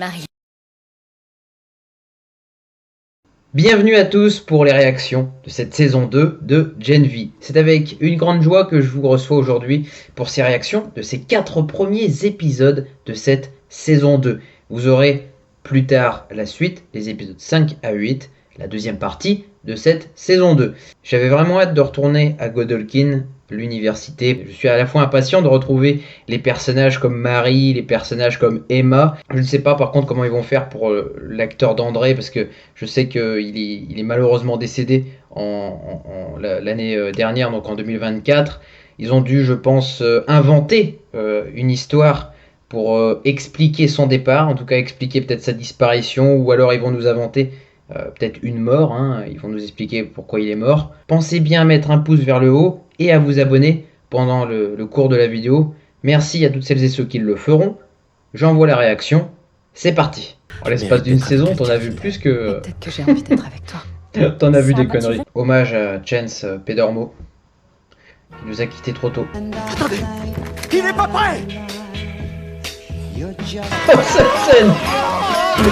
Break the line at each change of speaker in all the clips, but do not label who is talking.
Marie.
Bienvenue à tous pour les réactions de cette saison 2 de Gen V. C'est avec une grande joie que je vous reçois aujourd'hui pour ces réactions de ces 4 premiers épisodes de cette saison 2. Vous aurez plus tard la suite, les épisodes 5 à 8, la deuxième partie de cette saison 2. J'avais vraiment hâte de retourner à Godolkin, l'université. Je suis à la fois impatient de retrouver les personnages comme Marie, les personnages comme Emma. Je ne sais pas par contre comment ils vont faire pour l'acteur d'André, parce que je sais qu'il est malheureusement décédé l'année dernière, donc en 2024. Ils ont dû, je pense, inventer une histoire pour expliquer son départ, en tout cas expliquer peut-être sa disparition, ou alors ils vont nous inventer peut-être une mort, hein. Ils vont nous expliquer pourquoi il est mort. Pensez bien à mettre un pouce vers le haut et à vous abonner pendant le cours de la vidéo. Merci à toutes celles et ceux qui le feront. J'envoie la réaction. C'est parti. En l'espace d'une saison, t'en as vu plus que...
Peut-être que j'ai envie d'être avec toi.
T'en as vu des conneries. Hommage à Chance Pedormo, qui nous a quittés trop tôt.
Attendez, il n'est pas prêt.
Oh, cette scène!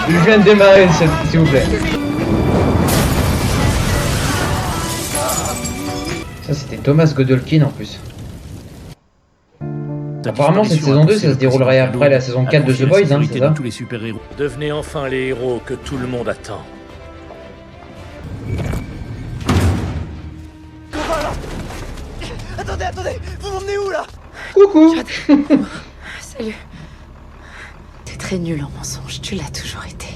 Je viens de démarrer, s'il vous plaît. Ça, c'était Thomas Godolkin en plus. Apparemment, cette saison 2, ça se déroulerait après la saison 4 de The Boys, hein, c'est ça?
Devenez enfin les héros que tout le monde attend.
Attendez, vous m'emmenez où là?
Coucou!
Salut. T'es très nul en mensonge, tu l'as toujours été.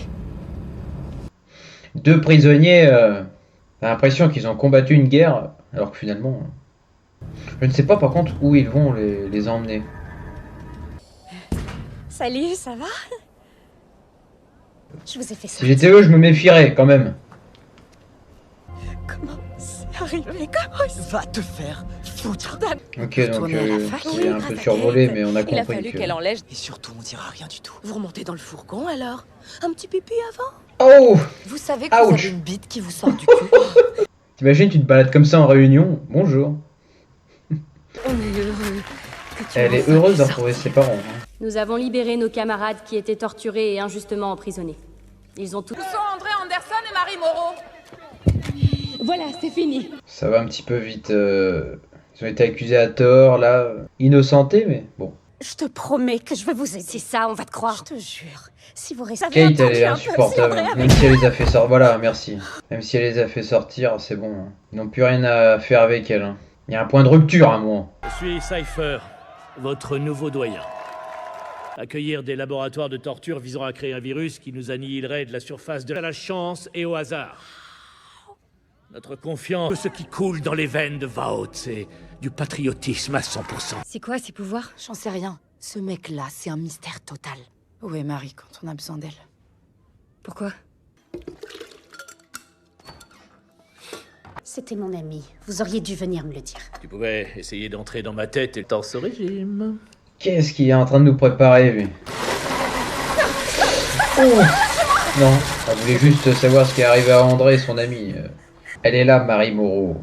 Deux prisonniers, t'as l'impression qu'ils ont combattu une guerre, alors que finalement... Je ne sais pas par contre où ils vont les emmener.
Salut, ça va? Je vous ai fait ça.
Si j'étais eux, je me méfierais quand même.
Comment c'est arrivé? Comment
Va te faire foutre.
Ok, donc il est un peu survolé, mais on a
Il a
compris
fallu
que...
qu'elle enlève.
Et surtout, on dira rien du tout.
Vous remontez dans le fourgon alors? Un petit pipi avant?
Oh!
Vous savez que vous
Ouch.
avez une bite qui vous sort du cul.
T'imagines, tu te balades comme ça en réunion? Bonjour.
On est heureux que tu
Elle est
enfin
heureuse de
pu
retrouver
sortir.
ses parents. Hein.
Nous avons libéré nos camarades qui étaient torturés et injustement emprisonnés. Ils ont tous...
Où sont André Anderson et Marie Moreau?
Voilà, c'est fini.
Ça va un petit peu vite. Ils ont été accusés à tort, là. Innocentés, mais bon.
Je te promets que je vais vous aider.
C'est ça, on va te croire.
Je te jure. Si vous restez...
Kate, elle est insupportable. Même si elle les a fait sortir. Voilà, merci. Même si elle les a fait sortir, c'est bon. Hein. Ils n'ont plus rien à faire avec elle. Hein. Il y a un point de rupture à un moment.
Je suis Cypher, votre nouveau doyen. Accueillir des laboratoires de torture visant à créer un virus qui nous annihilerait de la surface de la chance et au hasard. Notre confiance, de ce qui coule dans les veines de Vault, c'est du patriotisme à 100%.
C'est quoi ces pouvoirs?
J'en sais rien. Ce mec-là, c'est un mystère total. Où est Marie quand on a besoin d'elle?
Pourquoi?
C'était mon ami. Vous auriez dû venir me le dire.
Tu pouvais essayer d'entrer dans ma tête et torse au régime.
Qu'est-ce qu'il est en train de nous préparer, lui? Oh non, elle voulait juste savoir ce qui est arrivé à André, son ami. Elle est là, Marie Moreau.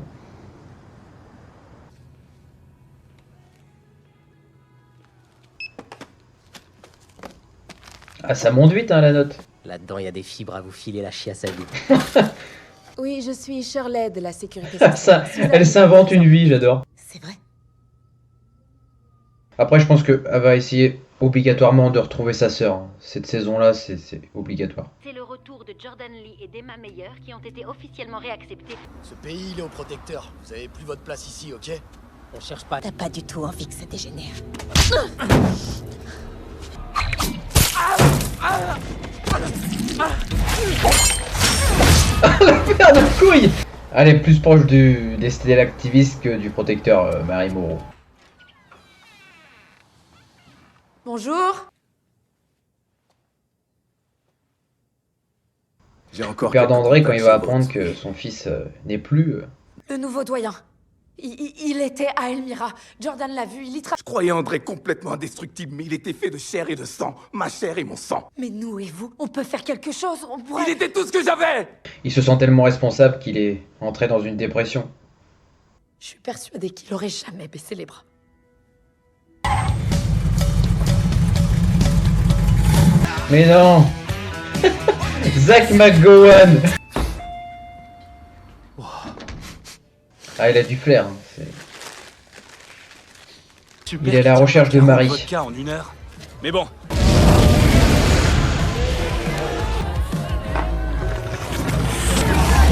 Ah, ça monte vite, hein, la note.
Là-dedans, il y a des fibres à vous filer la chiasse à vide.
Oui, je suis Shirley de la sécurité
Ça,
sociale.
elle s'invente une vie, j'adore.
C'est vrai.
Après, je pense qu'elle va essayer obligatoirement de retrouver sa sœur. Cette saison-là, c'est obligatoire.
C'est le retour de Jordan Lee et d'Emma Meyer qui ont été officiellement réacceptés.
Ce pays, il est au protecteur. Vous avez plus votre place ici, ok?
On cherche pas.
T'as pas du tout envie que ça dégénère.
La paire de couilles! Elle est plus proche des stéléactivistes que du protecteur Marie Moreau.
Bonjour.
J'ai encore.
Le père d'André, quand il va apprendre que son fils n'est plus...
Le nouveau doyen. Il était à Elmira. Jordan l'a vu, il y travaille.
Je croyais André complètement indestructible, mais il était fait de chair et de sang. Ma chair et mon sang.
Mais nous et vous, on peut faire quelque chose, on pourrait...
Il était tout ce que j'avais!
Il se sent tellement responsable qu'il est entré dans une dépression.
Je suis persuadée qu'il aurait jamais baissé les bras.
Mais non! Zach McGowan. Ah, il a du flair. Hein. Il est à la recherche de Marie.
Vodka en 1 heure. Mais bon.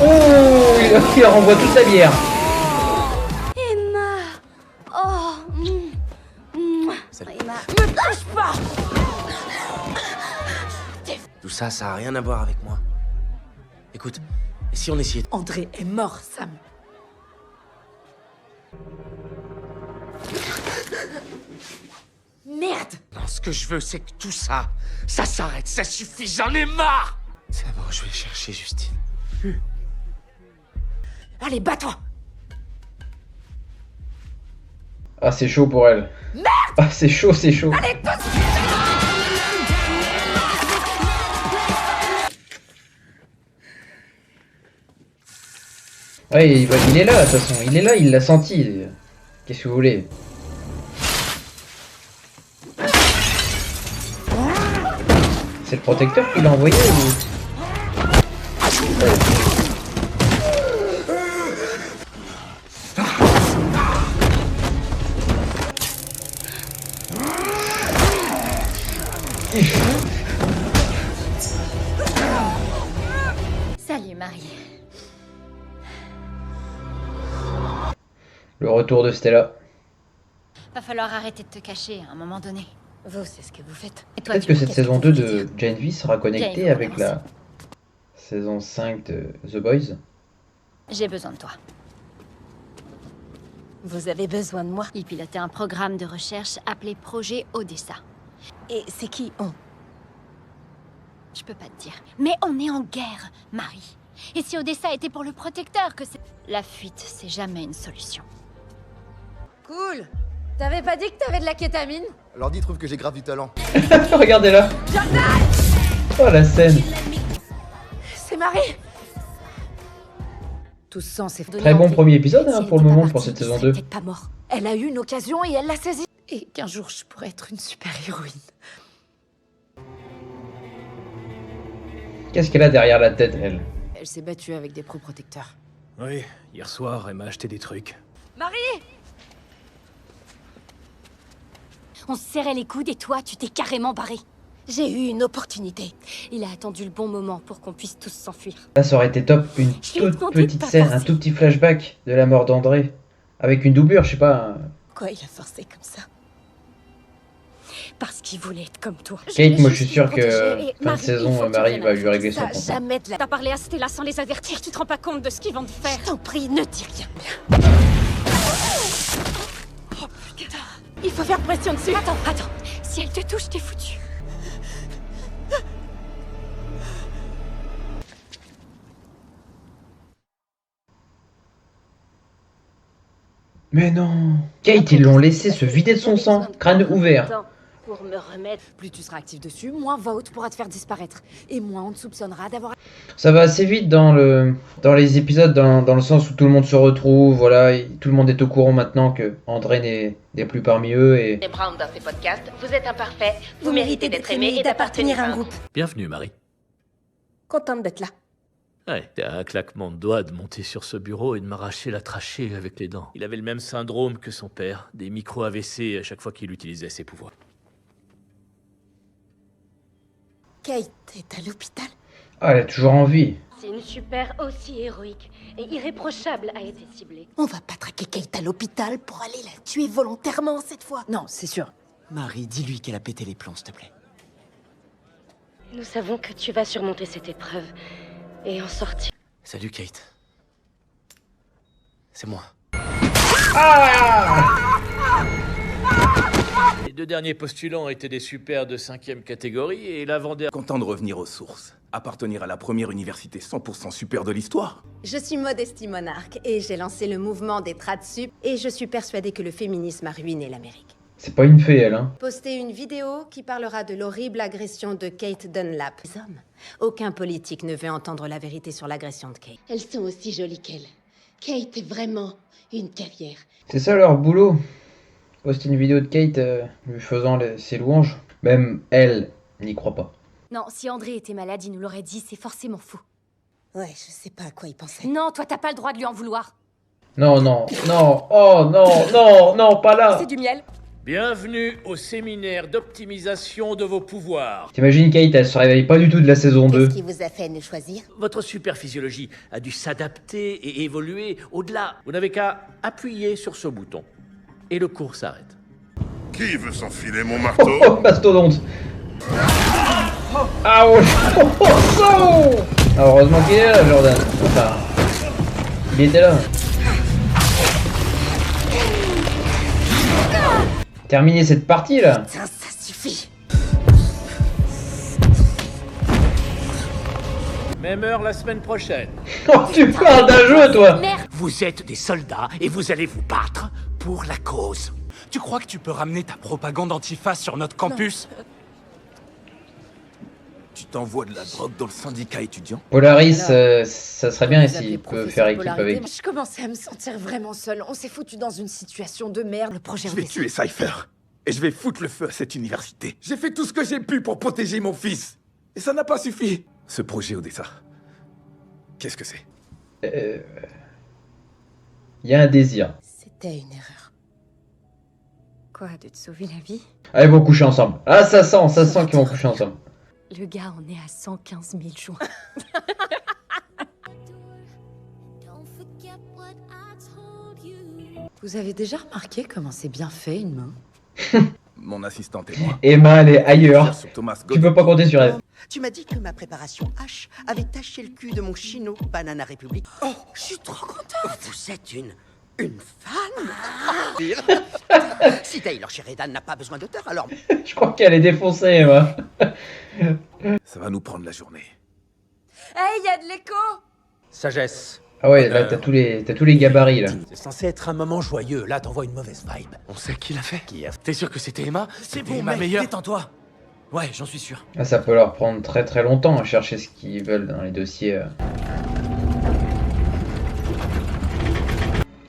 Oh, il renvoie toute sa bière.
Emma. Oh. Emma, me touche pas.
Tout ça, ça a rien à voir avec moi. Écoute, et si on essayait...
André est mort, Sam. Merde!
Non, ce que je veux, c'est que tout ça, ça s'arrête, ça suffit, j'en ai marre.
C'est bon, je vais chercher Justine.
Allez, bats-toi!
Ah, c'est chaud pour elle. Merde. Ah, c'est chaud, c'est chaud.
Allez,
Ouais, il est là, de toute façon. Il est là, il l'a senti. Qu'est-ce que vous voulez? C'est le protecteur qui l'a envoyé ou...
Salut, Marie.
Le retour de Stella.
Va falloir arrêter de te cacher à un moment donné. Vous, c'est ce que vous faites. Et toi,
Peut-être
du
que
coup,
cette
qu'est-ce
saison
tu
2
veux
de
dire
Gen V sera connectée
Jane,
avec la saison 5 de The Boys.
J'ai besoin de toi.
Vous avez besoin de moi?
Il pilotait un programme de recherche appelé Projet Odessa.
Et c'est qui on?
Je peux pas te dire. Mais on est en guerre, Marie. Et si Odessa était pour le protecteur, que c'est... La fuite, c'est jamais une solution.
Cool! T'avais pas dit que t'avais de la kétamine?
L'ordi trouve que j'ai grave du talent.
Regardez là. Oh la scène.
C'est Marie! Tout sang s'est
Très bon premier épisode hein, pour le moment pour cette saison 2.
Peut-être pas mort.
Elle a eu une occasion et elle l'a saisie. Et qu'un jour je pourrais être une super-héroïne.
Qu'est-ce qu'elle a derrière la tête, elle?
Elle s'est battue avec des pro-protecteurs.
Oui, hier soir, elle m'a acheté des trucs.
Marie!
On se serrait les coudes et toi, tu t'es carrément barré.
J'ai eu une opportunité.
Il a attendu le bon moment pour qu'on puisse tous s'enfuir.
Là, ça aurait été top. Une
Je lui ai
toute
demandé de
petite
pas
scène, un
forcer.
tout petit flashback de la mort d'André. Avec une doublure, je sais pas.
Pourquoi il a forcé comme ça?
Parce qu'il voulait être comme toi.
Kate, moi je suis
juste
sûr
le protéger
que
et
fin de
Marie, il
saison,
faut que tu
Marie
viennes
va
avec
lui régler son
Ça,
compte.
jamais de la...
T'as parlé à Stella sans les avertir, tu te rends pas compte de ce qu'ils vont te faire.
Je t'en prie, ne dis rien. Oh putain. Il faut faire pression dessus.
Attends. Si elle te touche, t'es foutu.
Mais non. Kate, ils l'ont laissé se vider de son sang, crâne ouvert.
Pour me remettre. Plus tu seras actif dessus, moins Vought pourra te faire disparaître. Et moins on te soupçonnera d'avoir...
Ça va assez vite dans les épisodes, dans le sens où tout le monde se retrouve, voilà, tout le monde est au courant maintenant que André n'est plus parmi eux et...
Brown dans ces podcasts, vous êtes imparfait,
Vous méritez d'être aimé et d'appartenir à un groupe.
Bienvenue, Marie.
Contente d'être là.
Ouais, t'as un claquement de doigts de monter sur ce bureau et de m'arracher la trachée avec les dents. Il avait le même syndrome que son père, des micro-AVC à chaque fois qu'il utilisait ses pouvoirs.
Kate est à l'hôpital.
Ah, elle a toujours envie.
C'est une super aussi héroïque et irréprochable a été ciblée.
On va pas traquer Kate à l'hôpital pour aller la tuer volontairement cette fois. Non, c'est sûr.
Marie, dis-lui qu'elle a pété les plombs, s'il te plaît.
Nous savons que tu vas surmonter cette épreuve et en sortir.
Salut, Kate. C'est moi.
Les deux derniers postulants étaient des supers de 5e catégorie et l'avant-dernier...
Content de revenir aux sources. Appartenir à la première université 100% super de l'histoire.
Je suis Modesty Monarch et j'ai lancé le mouvement des Tradsup et je suis persuadée que le féminisme a ruiné l'Amérique.
C'est pas une fée, elle, hein.
Poster une vidéo qui parlera de l'horrible agression de Kate Dunlap. Les hommes. Aucun politique ne veut entendre la vérité sur l'agression de Kate.
Elles sont aussi jolies qu'elle. Kate est vraiment une guerrière.
C'est ça leur boulot. Poster une vidéo de Kate lui faisant ses louanges. Même elle n'y croit pas.
Non, si André était malade, il nous l'aurait dit, c'est forcément faux.
Ouais, je sais pas à quoi il pensait.
Non, toi, t'as pas le droit de lui en vouloir.
Non, non, non, oh non, non, non, pas là.
C'est du miel.
Bienvenue au séminaire d'optimisation de vos pouvoirs.
T'imagines Kate, elle se réveille pas du tout de la saison 2.
Qu'est-ce qui vous a fait nous choisir?
Votre superphysiologie a dû s'adapter et évoluer au-delà. Vous n'avez qu'à appuyer sur ce bouton. Et le cours s'arrête.
Qui veut s'enfiler mon marteau?
Oh, mastodonte. Ah oh, oh, oh. Ah, heureusement qu'il est là, Jordan. Enfin, il était là. Terminer cette partie là.
Putain, ça suffit.
Même heure la semaine prochaine.
Oh, tu parles d'un jeu, toi.
Vous êtes des soldats et vous allez vous battre pour la cause. Tu crois que tu peux ramener ta propagande antiface sur notre campus? Tu t'envoies de la drogue dans le syndicat étudiant?
Polaris, ça serait bien s'il peut faire équipe avec.
Je commençais à me sentir vraiment seule. On s'est foutu dans une situation de merde. Le projet
Je vais tuer Cypher. Et je vais foutre le feu à cette université. J'ai fait tout ce que j'ai pu pour protéger mon fils. Et ça n'a pas suffi. Ce projet Odessa, qu'est-ce que c'est?
Il y a un désir.
C'était une erreur.
Quoi, de te sauver la vie?
Ah, ils vont coucher ensemble. Ah, ça sent qu'ils vont coucher ensemble.
Le gars en est à 115 000 jours.
Vous avez déjà remarqué comment c'est bien fait une main?
Mon assistante et moi.
Emma, elle est ailleurs.
Sur Thomas
Tu peux pas compter sur elle.
Tu m'as dit que ma préparation H avait taché le cul de mon chino Banana République. Oh, je suis trop contente. Vous êtes une fan. Si Taylor Sheridan n'a pas besoin d'auteur, alors...
Je crois qu'elle est défoncée, Emma.
Ça va nous prendre la journée.
Hey, y a de l'écho.
Sagesse.
Ah ouais, là, t'as tous les gabarits, là.
C'est censé être un moment joyeux. Là, t'envoies une mauvaise vibe.
On sait qui l'a fait.
Qui a... T'es sûr que c'était Emma?
C'est
C'était
bon,
Emma
mec,
meilleure.
détends-toi. Ouais, j'en suis sûr.
Ah, ça peut leur prendre très très longtemps à chercher ce qu'ils veulent dans les dossiers.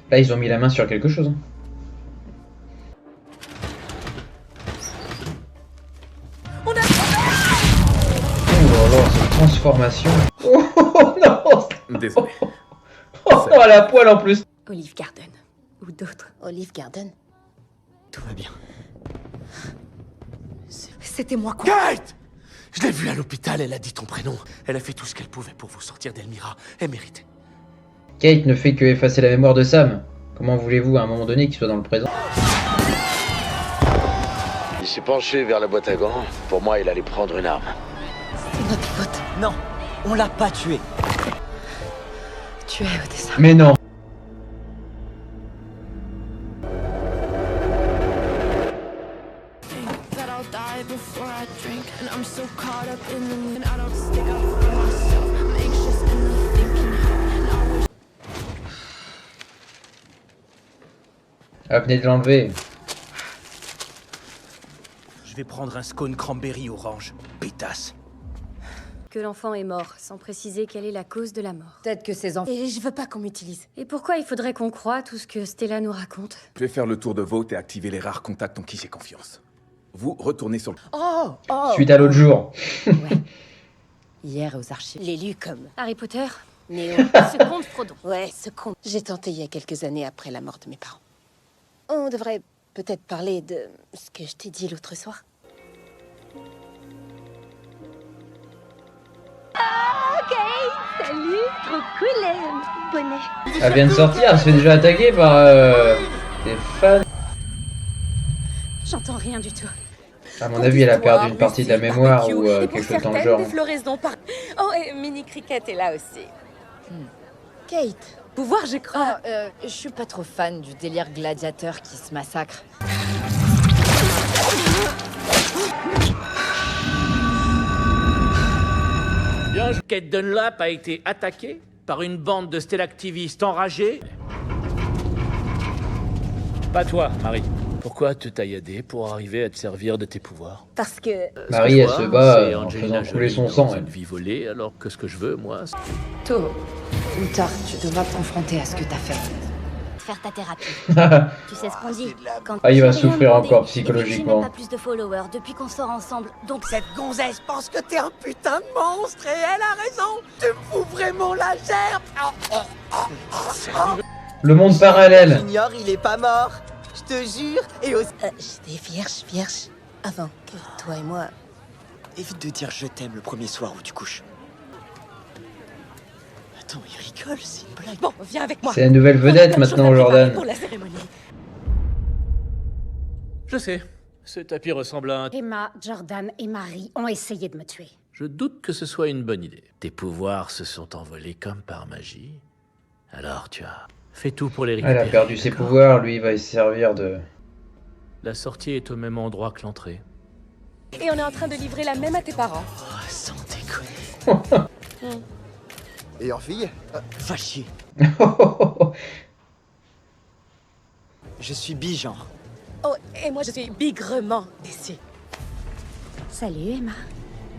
Là, ils ont mis la main sur quelque chose.
On a...
Oh là là, cette transformation. Oh non.
Désolé.
Oh non, elle a la poêle en plus.
Olive Garden. Ou d'autres.
Olive Garden?
Tout va bien.
C'était moi quoi.
Kate! Je l'ai vue à l'hôpital, elle a dit ton prénom. Elle a fait tout ce qu'elle pouvait pour vous sortir d'Elmira. Elle méritait.
Kate ne fait que effacer la mémoire de Sam. Comment voulez-vous à un moment donné qu'il soit dans le présent?
Il s'est penché vers la boîte à gants. Pour moi, il allait prendre une arme.
C'est notre faute.
Non, on l'a pas tué.
Tu es Odessa.
Mais non. Ah, venez de l'enlever.
Je vais prendre un scone cranberry orange. Pétasse.
Que l'enfant est mort, sans préciser quelle est la cause de la mort.
Peut-être que ces enfants...
Et je veux pas qu'on m'utilise. Et pourquoi il faudrait qu'on croie tout ce que Stella nous raconte?
Je vais faire le tour de vote et activer les rares contacts en qui j'ai confiance. Vous retournez sur le...
Oh,
Suite à l'autre jour.
Ouais. Hier aux archives.
L'élu comme
Harry Potter?
Néo.
Ce comte Frodon.
Ouais, ce con. J'ai tenté il y a quelques années après la mort de mes parents. On devrait peut-être parler de ce que je t'ai dit l'autre soir.
Ok, salut, trop cool, bonnet.
Elle vient de sortir, elle se fait déjà attaquer par des fans.
J'entends rien du tout.
À mon avis, elle a perdu une partie de la mémoire ou quelque chose dans le genre.
Des floraisons par... Oh, et Mini Cricket est là aussi.
Kate.
Pouvoir, je crois. Je suis pas trop fan du délire gladiateur qui se massacre.
Bien, Kate Dunlap a été attaquée par une bande de stélactivistes enragés. Pas toi, Marie. Pourquoi te taillader pour arriver à te servir de tes pouvoirs?
Parce que...
Marie, elle se bat
C'est
en
Angelina
faisant couler
Jolie
son
dans
sang.
une vie volée, alors que ce que je veux, moi...
Tôt ou tard, tu devras te confronter à ce que t'as fait.
faire ta thérapie. Tu sais ce qu'on dit quand
Ah, il va
j'ai rien
souffrir
demandé,
encore
et puis j'ai
psychologiquement.
même pas plus de followers depuis qu'on sort ensemble, donc
Cette gonzesse pense que t'es un putain de monstre et elle a raison. Tu me fous vraiment la gerbe.
Le monde parallèle.
Junior, il est pas mort. Je te jure. Et aussi... J'étais vierge. Avant que toi et moi... Évite de dire je t'aime le premier soir où tu couches. Attends, il rigole, c'est une blague.
Bon, viens avec moi.
C'est la nouvelle vedette maintenant, Jordan.
Pour la cérémonie.
Je sais, ce tapis ressemble à un...
Emma, Jordan et Marie ont essayé de me tuer.
Je doute que ce soit une bonne idée. Tes pouvoirs se sont envolés comme par magie. Alors tu as fait tout pour les
Elle
récupérer.
a perdu ses pouvoirs, lui il va se servir de...
La sortie est au même endroit que l'entrée.
Et on est en train de livrer la même à tes parents.
Oh, sans déconner.
Et en fille
Va chier. Je suis bigenre.
Oh, et moi je suis bigrement déçue.
Salut Emma.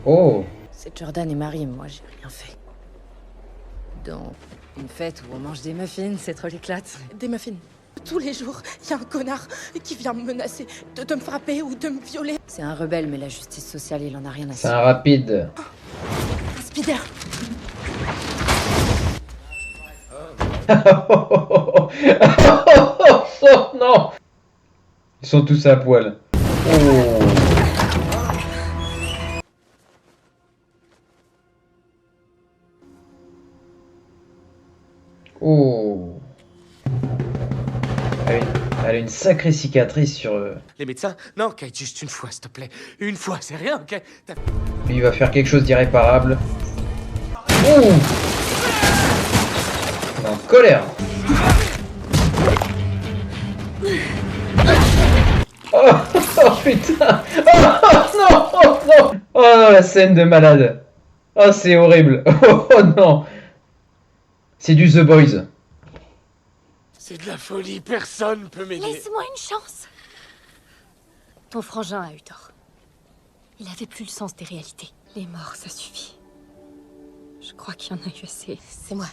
Oh.
C'est Jordan et Marie, moi j'ai rien fait. Donc, une fête où on mange des muffins, c'est trop l'éclate.
Des muffins. Tous les jours, il y a un connard qui vient me menacer de me frapper ou de me violer.
C'est un rebelle, mais la justice sociale, il en a rien à
C'est
faire.
un rapide.
Un speeder.
Oh non. Ils sont tous à poil. Oh. Oh. Elle a une sacrée cicatrice sur...
Les médecins? Non, Kate, juste une fois, s'il te plaît. Une fois, c'est rien, ok?
Lui, il va faire quelque chose d'irréparable. Oh. Il est en colère. Oh, oh putain. Oh non, oh non. Oh non, la scène de malade. Oh, c'est horrible. Oh non. C'est du The Boys.
C'est de la folie, personne peut m'aider.
laisse-moi une chance.
Ton frangin a eu tort. Il avait plus le sens des réalités. Les morts, ça suffit. Je crois qu'il y en a eu assez.
C'est moi.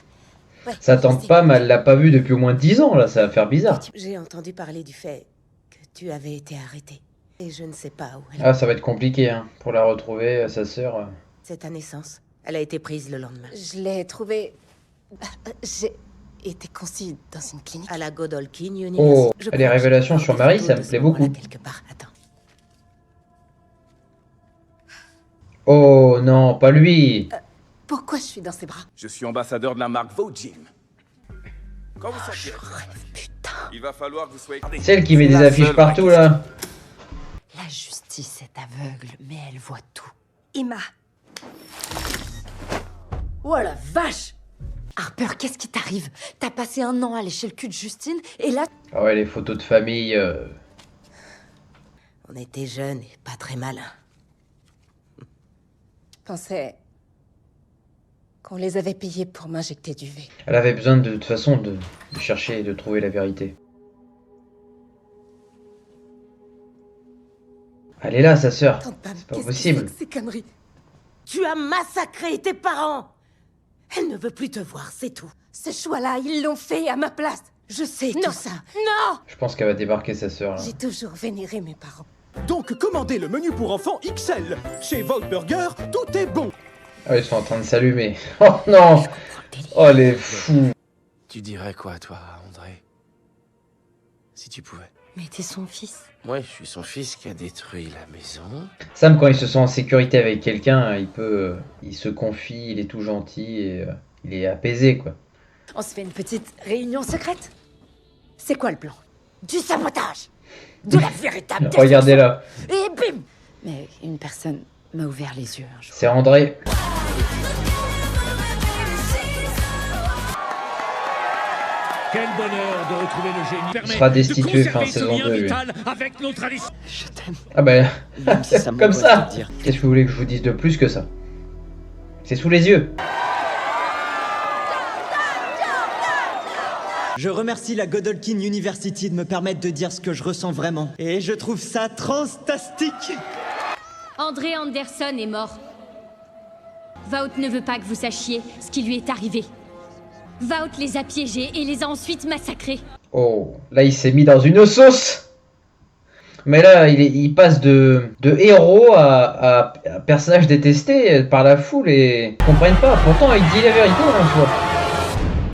Ouais,
Ça tente pas, mais elle l'a pas vu depuis au moins 10 ans, là. Ça va faire bizarre.
J'ai entendu parler du fait que tu avais été arrêté. Et je ne sais pas où elle
Ah, ça va être compliqué, hein. Pour la retrouver, sa sœur.
C'est ta naissance. Elle a été prise le lendemain.
Je l'ai trouvée... J'ai été conçue dans une clinique.
À la Godolphin University.
Oh,
Je
les
crois que
révélations
j'ai
sur
encore
Marie,
des
ça me
photos de
plaît
ce moment-là
beaucoup.
quelque part. Attends.
Oh non, pas lui.
Pourquoi je suis dans ses bras?
Je suis ambassadeur de la marque Vojin. Quand vous sortirez, il va falloir que vous soyez...
Celle qui met des affiches partout, là.
La justice est aveugle, mais elle voit tout.
Emma.
Oh la vache! Harper, qu'est-ce qui t'arrive? T'as passé un an à lécher le cul de Justine, et là...
Ah ouais, les photos de famille...
On était jeunes et pas très malins.
Je pensais qu'on les avait payés pour m'injecter du V.
Elle avait besoin de toute façon de chercher et de trouver la vérité. Elle est là, sa sœur. C'est pas possible.
Ces conneries. Tu as massacré tes parents. Elle ne veut plus te voir, c'est tout.
Ce choix-là, ils l'ont fait à ma place.
Je sais
Non.
tout ça.
Non!
Je pense qu'elle va débarquer, sa sœur. Là.
J'ai toujours vénéré mes parents.
Donc commandez le menu pour enfants XL. Chez Vault Burger, tout est bon.
Ah, ils sont en train de s'allumer. Oh non. Oh les fous.
Tu dirais quoi, toi, André? Si tu pouvais.
Mais t'es son fils.
Moi, je suis son fils qui a détruit la maison.
Sam, quand il se sent en sécurité avec quelqu'un, il se confie, il est tout gentil et il est apaisé, quoi.
On se fait une petite réunion secrète? C'est quoi le plan?
Du sabotage! De la véritable
Regardez-la.
Et bim! Mais une personne m'a ouvert les yeux un jour.
C'est André.
Quel bonheur de retrouver le génie.
Il sera destitué fin saison 2, lui.
Avec notre Alice.
Je t'aime.
Ah ben,
Si ça
comme
m'angoisse
ça.
de te dire.
Qu'est-ce que vous voulez que je vous dise de plus que ça? C'est sous les yeux.
Je remercie la Godolphin University de me permettre de dire ce que je ressens vraiment. Et je trouve ça transtastique.
André Anderson est mort. Vault ne veut pas que vous sachiez ce qui lui est arrivé. Vault les a piégés et les a ensuite massacrés.
Oh, là il s'est mis dans une sauce. Mais là, il passe de héros à personnage détesté par la foule et ils comprennent pas. Pourtant, il dit la vérité en soi.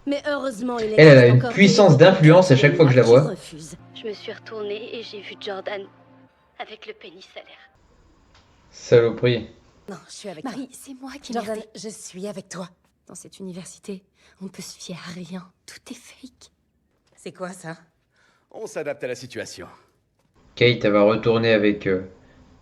Mais heureusement, il
Elle a
existe
une
encore
puissance
des
d'influence à chaque fois que je la vois.
refusent. Je me suis retournée et j'ai vu Jordan avec le pénis à l'air.
Saloperie.
Non, je suis avec
Marie, c'est moi qui
Jordan,
merde.
je suis avec toi. Dans cette université, on ne peut se fier à rien. Tout est fake.
C'est quoi ça?
On s'adapte à la situation.
Kate, elle va retourner avec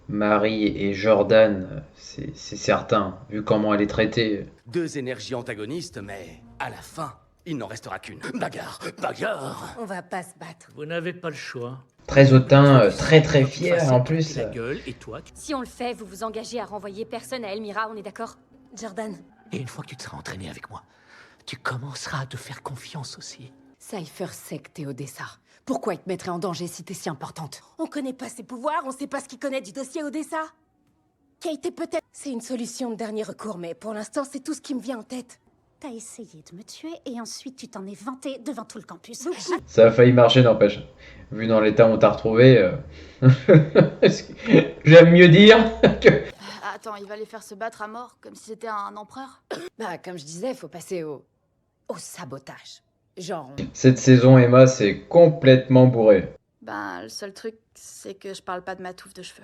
Marie et Jordan, c'est certain, vu comment elle est traitée.
Deux énergies antagonistes, mais à la fin, il n'en restera qu'une. Bagarre, bagarre.
On va pas se battre.
Vous n'avez pas le choix.
Très hautain, très fier en plus.
La gueule, et toi,
Si on le fait, vous vous engagez à renvoyer personne à Elmira, on est d'accord? Jordan.
Et une fois que tu te seras entraîné avec moi, tu commenceras à te faire confiance aussi.
Cypher sait que t'es Odessa. Pourquoi il te mettrait en danger si t'es si importante? On connaît pas ses pouvoirs, on sait pas ce qu'il connaît du dossier Odessa. Kate est peut-être... C'est une solution de dernier recours, mais pour l'instant, c'est tout ce qui me vient en tête.
T'as essayé de me tuer et ensuite tu t'en es vanté devant tout le campus.
Ça a failli marcher, n'empêche. Vu dans l'état où on t'a retrouvé, j'aime mieux dire que...
Attends, il va les faire se battre à mort, comme si c'était un empereur?
Bah, comme je disais, faut passer au sabotage. Genre...
Cette saison, Emma, c'est complètement bourré.
Ben, le seul truc, c'est que je parle pas de ma touffe de cheveux.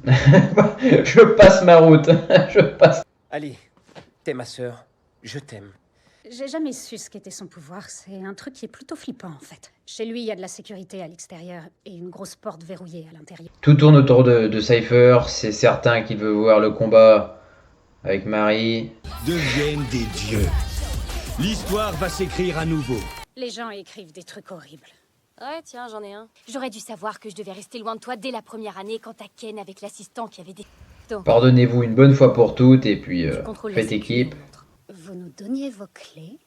Je passe ma route, je passe.
Ali, t'es ma sœur, je t'aime.
J'ai jamais su ce qu'était son pouvoir, c'est un truc qui est plutôt flippant en fait. Chez lui, il y a de la sécurité à l'extérieur et une grosse porte verrouillée à l'intérieur.
Tout tourne autour de Cypher, c'est certain qu'il veut voir le combat avec Marie.
Deviennent des dieux. L'histoire va s'écrire à nouveau.
Les gens écrivent des trucs horribles.
Ouais, tiens, j'en ai un.
J'aurais dû savoir que je devais rester loin de toi dès la première année quand t'as Ken avec l'assistant qui avait des...
Pardonnez-vous une bonne fois pour toutes et puis
contrôles
faites
la
équipe.
Vous nous donniez vos clés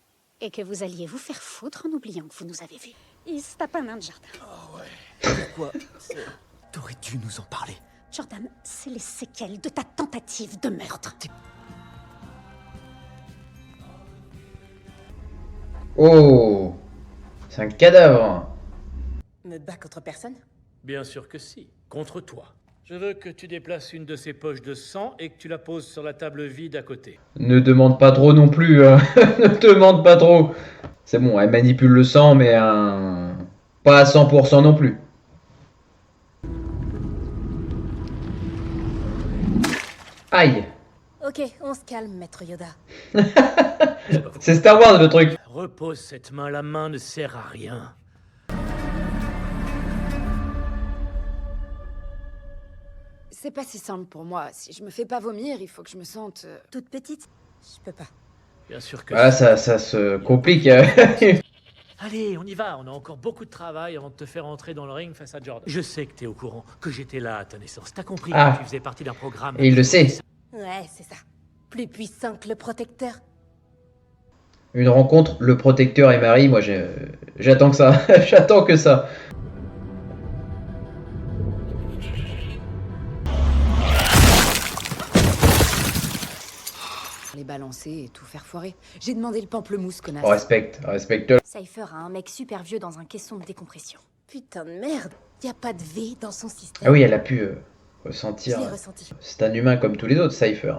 et que vous alliez vous faire foutre en oubliant que vous nous avez vus. Il se tape un nain de Jordan.
Oh ouais. Pourquoi? T'aurais dû nous en parler.
Jordan, c'est les séquelles de ta tentative de meurtre.
Oh, c'est un cadavre.
Me bats contre personne?
Bien sûr que si, contre toi. Je veux que tu déplaces une de ces poches de sang et que tu la poses sur la table vide à côté.
Ne demande pas trop non plus, hein. Ne demande pas trop. C'est bon, elle manipule le sang, mais pas à 100% non plus. Aïe.
Ok, on se calme, maître Yoda.
C'est Star Wars le truc.
Repose cette main, la main ne sert à rien.
C'est pas si simple pour moi. Si je me fais pas vomir, il faut que je me sente...
Toute petite? Je peux pas.
Bien sûr que
Ah, ça se complique.
Allez, on y va, on a encore beaucoup de travail avant de te faire entrer dans le ring face à Jordan. Je sais que t'es au courant, que j'étais là à ta naissance. T'as compris
Ah.
que tu faisais partie d'un programme...
Et il le sait.
Ouais, c'est ça. Plus puissant que le protecteur.
Une rencontre, le protecteur et Marie, moi j'attends que ça. J'attends que ça.
Les balancer et tout faire foirer. J'ai demandé le pamplemousse, connasse.
Respecte.
Cypher a un mec super vieux dans un caisson de décompression.
Putain de merde. Y a pas de V dans son système.
Ah oui, elle a pu ressentir.
Je l'ai ressenti.
C'est un humain comme tous les autres, Cypher.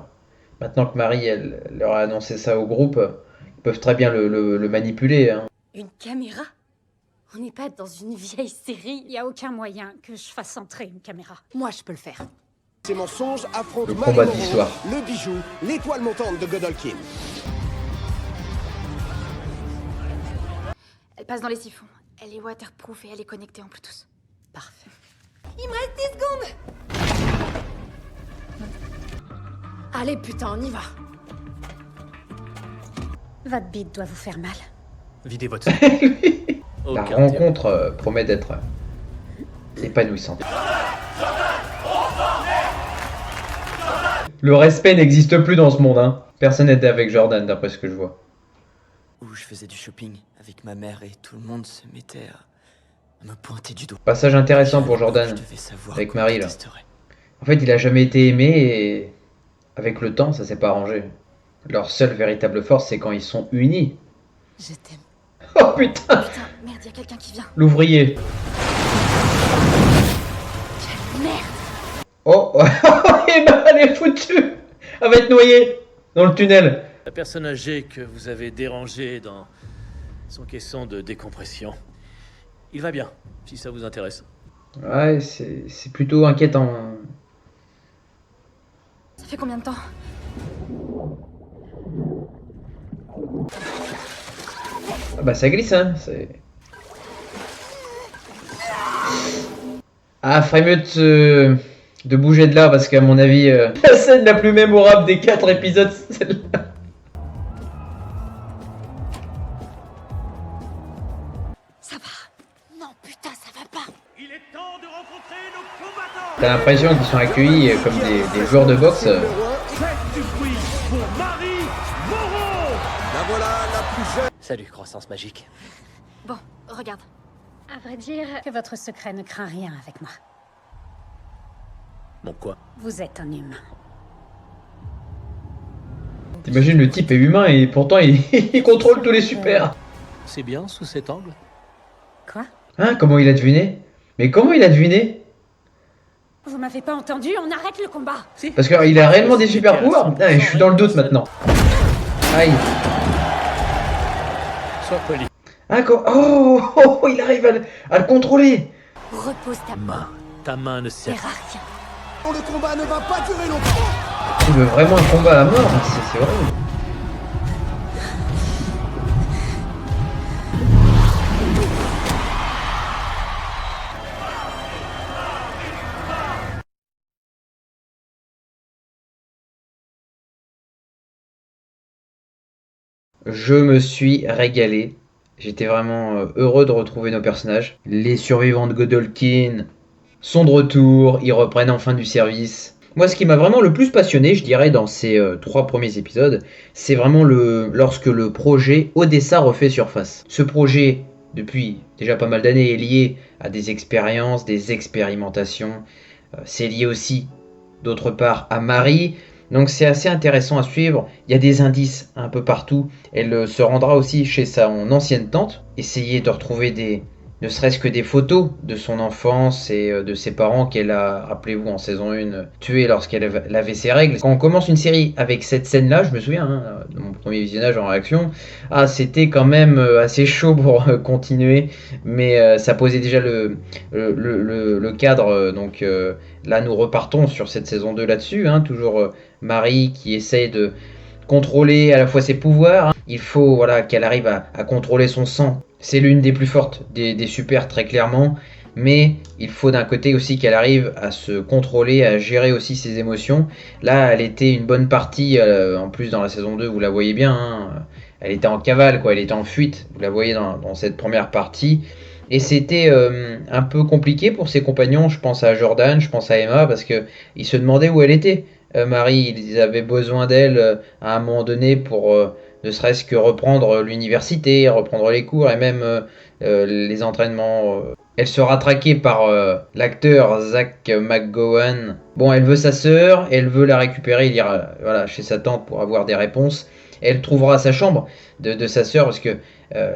Maintenant que Marie, elle leur a annoncé ça au groupe, ils peuvent très bien le manipuler. Hein.
Une caméra? On n'est pas dans une vieille série. Il y a aucun moyen que je fasse entrer une caméra.
Moi, je peux le faire.
Ces mensonges affrontent
Le combat de
Marie
l'histoire.
Moreau, le bijou, l'étoile montante de Godolkin.
Elle passe dans les siphons. Elle est waterproof et elle est connectée en Bluetooth.
Parfait.
Il me reste 10 secondes.
Allez, putain, on y va.
Votre bite doit vous faire mal.
Videz votre...
La rencontre promet d'être épanouissante. Le respect n'existe plus dans ce monde. Hein. Personne n'était avec Jordan, d'après ce que je vois.
Où je faisais du shopping avec ma mère et tout le monde se mettait à me pointer du doigt.
Passage intéressant pour Jordan, avec Marie là. En fait, il a jamais été aimé et avec le temps, ça s'est pas arrangé. Leur seule véritable force, c'est quand ils sont unis.
Je t'aime.
Oh putain,
Merde, y a quelqu'un qui vient.
l'ouvrier.
Merde.
Oh, et bah elle est foutue. Elle va être noyée dans le tunnel.
La personne âgée que vous avez dérangée dans son caisson de décompression. Il va bien, si ça vous intéresse.
Ouais, c'est plutôt inquiétant.
Ça fait combien de temps?
Ah bah ça glisse, hein. Ah, ferait mieux de bouger de là, parce qu'à mon avis, la scène la plus mémorable des 4 épisodes, c'est celle-là.
Ça va. Non, putain, ça va pas.
Il est temps de rencontrer nos combattants.
T'as l'impression qu'ils sont accueillis comme des joueurs de boxe.
Faites du bruit pour Marie Moreau.
La voilà, la plus jeune.
Salut, croissance magique.
Bon, regarde.
À vrai dire, que votre secret ne craint rien avec moi.
Bon quoi?
Vous êtes un humain.
T'imagines, le type est humain et pourtant il contrôle tous les super.
C'est bien sous cet angle?
Quoi?
Hein, comment il a deviné? Mais comment il a deviné?
Vous m'avez pas entendu? On arrête le combat.
Parce qu'il a réellement des super pouvoirs. Putain, je suis dans le doute maintenant. Aïe.
Sois poli.
Ah, oh, il arrive à le contrôler.
Repose ta main.
Ta main ne sert
à rien.
Le combat ne va pas durer longtemps.
Il veut vraiment un combat à la mort, c'est horrible. Je me suis régalé. J'étais vraiment heureux de retrouver nos personnages. Les survivants de Godolkin sont de retour, ils reprennent enfin du service. Moi, ce qui m'a vraiment le plus passionné, je dirais, dans ces 3 premiers épisodes, c'est vraiment lorsque le projet Odessa refait surface. Ce projet, depuis déjà pas mal d'années, est lié à des expériences, des expérimentations. C'est lié aussi, d'autre part, à Marie. Donc c'est assez intéressant à suivre. Il y a des indices un peu partout. Elle se rendra aussi chez son ancienne tante, essayer de retrouver ne serait-ce que des photos de son enfance et de ses parents qu'elle a, rappelez-vous, en saison 1, tués lorsqu'elle avait ses règles. Quand on commence une série avec cette scène-là, je me souviens, de mon premier visionnage en réaction, c'était quand même assez chaud pour continuer, mais ça posait déjà le cadre, donc là nous repartons sur cette saison 2 là-dessus, toujours Marie qui essaye de contrôler à la fois ses pouvoirs, il faut qu'elle arrive à contrôler son sang. C'est l'une des plus fortes des super très clairement, mais il faut d'un côté aussi qu'elle arrive à se contrôler, à gérer aussi ses émotions. Là, elle était une bonne partie, en plus dans la saison 2, vous la voyez bien, elle était en cavale, elle était en fuite, vous la voyez dans cette première partie. Et c'était un peu compliqué pour ses compagnons, je pense à Jordan, je pense à Emma, parce qu'ils se demandaient où elle était. Marie, ils avaient besoin d'elle à un moment donné pour ne serait-ce que reprendre l'université, reprendre les cours et même les entraînements. Elle sera traquée par l'acteur Zach McGowan. Bon, elle veut sa sœur, elle veut la récupérer, il ira chez sa tante pour avoir des réponses. Elle trouvera sa chambre de sa sœur parce que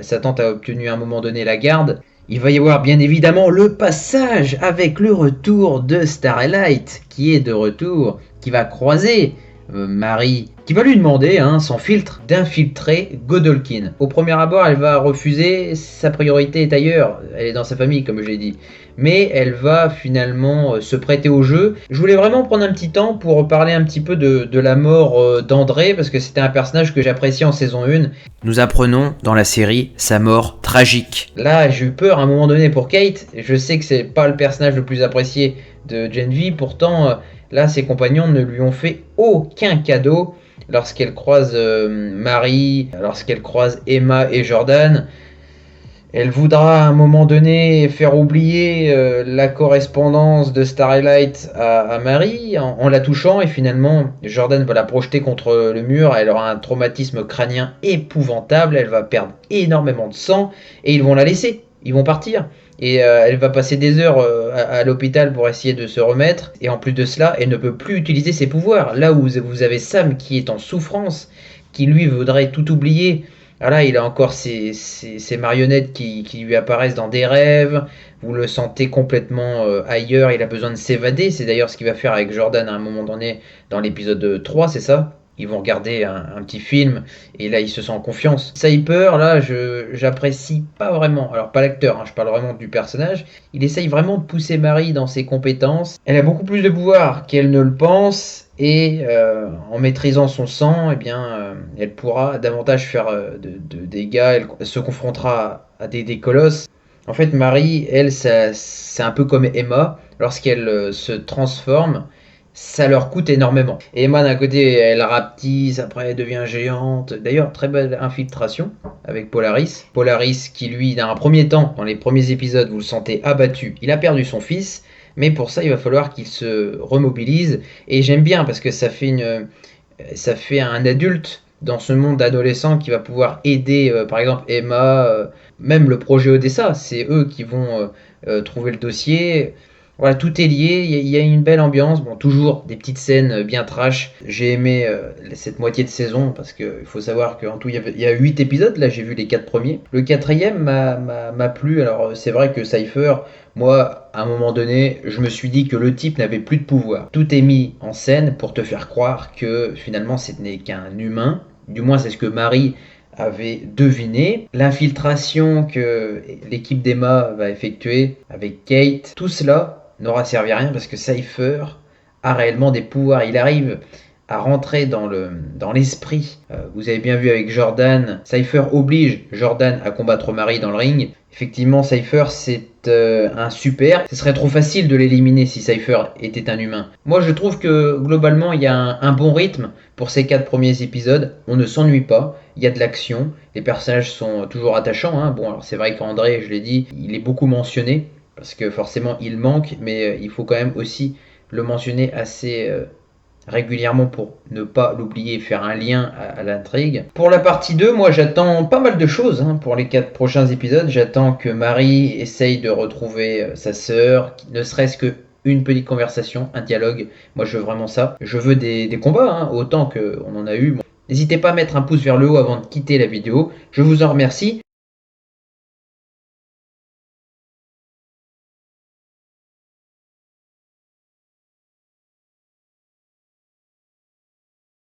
sa tante a obtenu à un moment donné la garde. Il va y avoir bien évidemment le passage avec le retour de Starlight qui est de retour, qui va croiser Marie, qui va lui demander, sans filtre, d'infiltrer Godolkin. Au premier abord, elle va refuser, sa priorité est ailleurs, elle est dans sa famille comme je l'ai dit. Mais elle va finalement se prêter au jeu. Je voulais vraiment prendre un petit temps pour parler un petit peu de la mort d'André, parce que c'était un personnage que j'appréciais en saison 1. Nous apprenons dans la série sa mort tragique. Là, j'ai eu peur à un moment donné pour Kate. Je sais que c'est pas le personnage le plus apprécié de Gen V, pourtant là ses compagnons ne lui ont fait aucun cadeau. Lorsqu'elle croise Marie, lorsqu'elle croise Emma et Jordan, elle voudra à un moment donné faire oublier la correspondance de Starlight à Marie en la touchant, et finalement Jordan va la projeter contre le mur, elle aura un traumatisme crânien épouvantable, elle va perdre énormément de sang et ils vont la laisser, ils vont partir. Et elle va passer des heures à l'hôpital pour essayer de se remettre. Et en plus de cela, elle ne peut plus utiliser ses pouvoirs. Là où vous avez Sam qui est en souffrance, qui lui voudrait tout oublier Voilà, il a encore ses marionnettes qui lui apparaissent dans des rêves. Vous le sentez complètement ailleurs. Il a besoin de s'évader. C'est d'ailleurs ce qu'il va faire avec Jordan à un moment donné dans l'épisode 3, c'est ça? Ils vont regarder un petit film et là il se sent en confiance. Cypher, là j'apprécie pas vraiment, alors pas l'acteur, hein, je parle vraiment du personnage. Il essaye vraiment de pousser Marie dans ses compétences. Elle a beaucoup plus de pouvoir qu'elle ne le pense et en maîtrisant son sang, eh bien, elle pourra davantage faire de dégâts. Elle se confrontera à des colosses. En fait, Marie, elle, c'est un peu comme Emma. Lorsqu'elle se transforme, ça leur coûte énormément. Et Emma, d'un côté, elle rapetisse, après elle devient géante. D'ailleurs, très belle infiltration avec Polaris. Polaris qui, lui, dans un premier temps, dans les premiers épisodes, vous le sentez abattu. Il a perdu son fils, mais pour ça, il va falloir qu'il se remobilise. Et j'aime bien parce que ça fait un adulte dans ce monde d'adolescents qui va pouvoir aider, par exemple, Emma, même le projet Odessa. C'est eux qui vont trouver le dossier. Voilà, tout est lié, il y a une belle ambiance, bon, toujours des petites scènes bien trash. J'ai aimé cette moitié de saison parce qu'il faut savoir qu'en tout il y a 8 épisodes, là j'ai vu les 4 premiers. Le 4e m'a plu, alors c'est vrai que Cypher, moi à un moment donné, je me suis dit que le type n'avait plus de pouvoir. Tout est mis en scène pour te faire croire que finalement ce n'est qu'un humain, du moins c'est ce que Marie avait deviné. L'infiltration que l'équipe d'Emma va effectuer avec Kate, tout cela n'aura servi à rien parce que Cypher a réellement des pouvoirs. Il arrive à rentrer dans l'esprit. Vous avez bien vu avec Jordan, Cypher oblige Jordan à combattre Marie dans le ring. Effectivement, Cypher, c'est un super. Ce serait trop facile de l'éliminer si Cypher était un humain. Moi, je trouve que globalement, il y a un bon rythme pour ces 4 premiers épisodes. On ne s'ennuie pas. Il y a de l'action. Les personnages sont toujours attachants, hein. Bon, alors c'est vrai qu'André, je l'ai dit, il est beaucoup mentionné parce que forcément, il manque, mais il faut quand même aussi le mentionner assez régulièrement pour ne pas l'oublier et faire un lien à l'intrigue. Pour la partie 2, moi j'attends pas mal de choses pour les 4 prochains épisodes. J'attends que Marie essaye de retrouver sa sœur, ne serait-ce que une petite conversation, un dialogue. Moi je veux vraiment ça. Je veux des combats, autant qu'on en a eu. Bon. N'hésitez pas à mettre un pouce vers le haut avant de quitter la vidéo. Je vous en remercie.